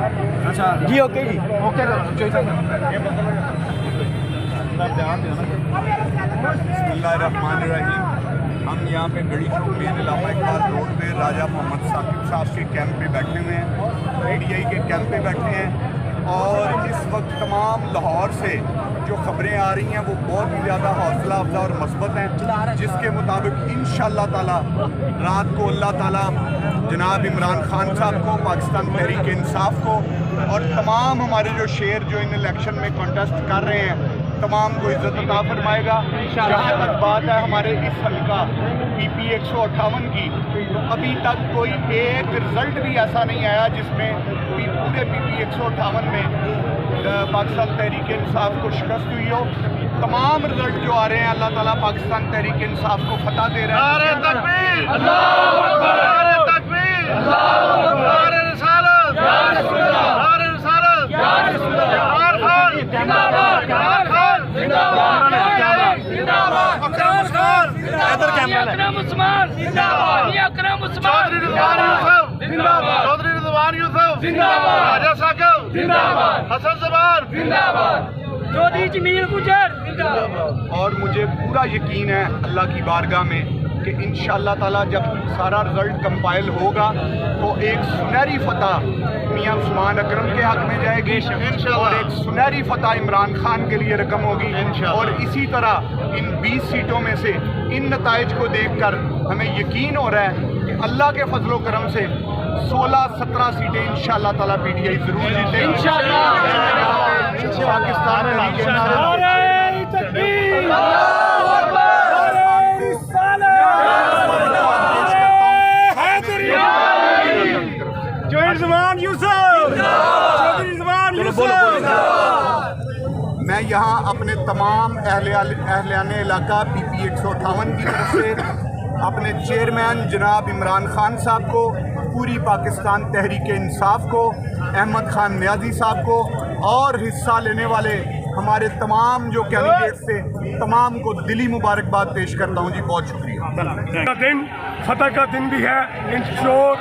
अच्छा जी, ओके जी, ओके। बिस्मिल्लाहिर्रहमानिर्रहीम। हम यहाँ पे गड़ी चौक में इलामा इकबाल रोड पे राजा मोहम्मद साकिब साहब के कैंप पे बैठे हुए हैं, PDI के कैंप पे बैठे हैं। और इस वक्त तमाम लाहौर से जो खबरें आ रही हैं वो बहुत ही ज़्यादा हौसला अफजा और मस्बत हैं, जिसके मुताबिक इंशाअल्लाह ताला रात को अल्लाह ताला जनाब इमरान खान साहब को, पाकिस्तान तहरीक इंसाफ को और तमाम हमारे जो शेर जो इन इलेक्शन में कॉन्टेस्ट कर रहे हैं तमाम को इज्जत अता फरमाएगा। जहाँ तक बात है हमारे इस हल्का PP 158 की, तो अभी तक कोई एक रिजल्ट भी ऐसा नहीं आया जिसमें पूरे PP 158 में पाकिस्तान तहरीक इंसाफ को शिकस्त हुई हो। तमाम रिजल्ट जो आ रहे हैं अल्लाह ताला पाकिस्तान तहरीक इंसाफ को फतह दे रहा है। चौधरी रिजवान यूसुफ जिंदाबाद, राजा साकिब जिंदाबाद, हसन ज़ुबान जिंदाबाद, चौधरी जमील गुजर जिंदाबाद। और मुझे पूरा यकीन है अल्लाह की बारगाह में कि इंशाअल्लाह ताला जब सारा रिजल्ट कंपाइल होगा तो एक सुनहरी फतह मियां उस्मान अकरम के हक में जाएगी और एक सुनहरी फतह इमरान खान के लिए रकम होगी। और इसी तरह इन 20 सीटों में से इन नताइज को देखकर हमें यकीन हो रहा है कि अल्लाह के फजलो करम से 16-17 सीटें इंशाअल्लाह ताला PDI जरूर जीतेगी इंशाअल्लाह। पाकिस्तान मैं यहाँ अपने तमाम अहलियाने इलाका PP 158 की तरफ से अपने चेयरमैन जनाब इमरान खान साहब को, पूरी पाकिस्तान तहरीक इंसाफ को, अहमद खान नियाजी साहब को और हिस्सा लेने वाले हमारे तमाम जो कैंडिडेट्स थे तमाम को दिली मुबारकबाद पेश करता हूँ जी। बहुत शुक्रिया। दिन फतह का दिन भी है। इन चोर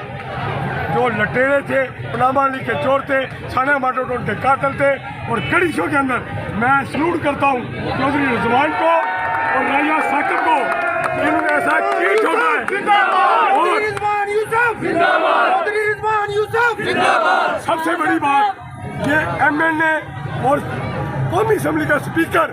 जो लटेरे थे, पनामा अली के चोर थे, साना माटोटोन के कातिल थे, और गड़ी शो के अंदर मैं सलूट करता हूँ चौधरी रिजवान को और राजा साकिब को। इन्होंने ऐसा चीज होता है। सबसे बड़ी बात ये MNA और कौमी असम्बली का स्पीकर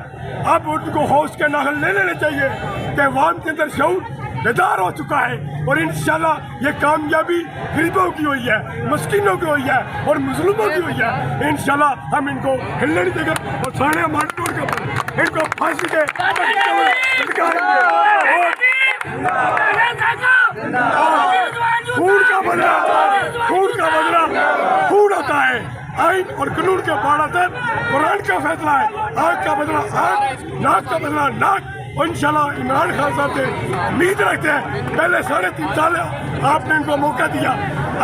अब उनको हाउस के नाखल ले लेने चाहिए कि अवाम के अंदर शऊर बेदार हो चुका है और इंशाल्लाह ये कामयाबी गरीबों की हुई है, मस्कीनों की हुई है और मुस्लिमों की हुई है। इंशाल्लाह हम इनको हिलने नहीं देंगे और सारे मारतोड़ के ऊपर इनको फांसी के खून का बदला खून होता है। आइन और कानून के बाड़ातर कुरान का फैसला है। आग का बदला आग, नाक का बदला नाक। इंशाल्लाह इमरान खान साहब से उम्मीद रखते हैं। पहले 3.5 साल आपने इनको मौका दिया,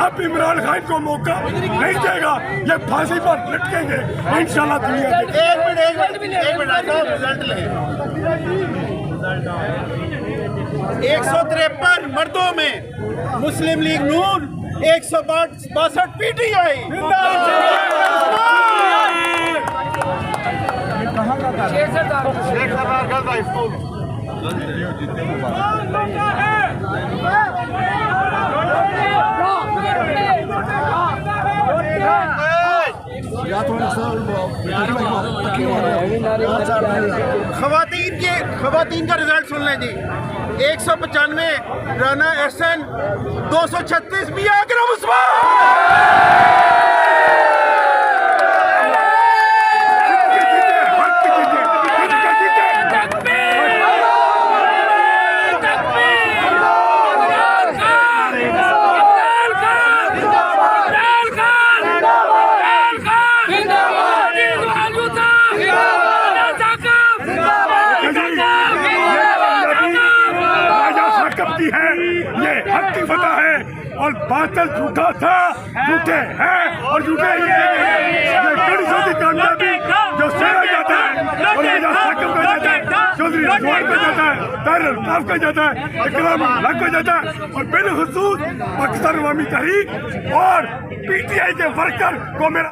अब इमरान खान को मौका नहीं देगा, ये फांसी पर लटकेंगे इंशाल्लाह। दुनिया एक मिनट 153 मर्दों में मुस्लिम लीग नून, 162 PTI। खवातीन का रिजल्ट सुन लें जी। 195 राना एहसन, 236 मियां अकरम उस्मान। है ये हक की फतह है और बादल झूठा था, झूठे हैं और झूठे ही रहेंगे। ये बड़ी छोटी कामयाबी जो सेना जाता है और चौधरी जोड़ पे जाता है, ताहिर अल्ताफ का जाता है, इकराम हक का जाता है और बिलखुसूस पाकिस्तान अवामी तहरीक और PTI के वर्कर को मेरा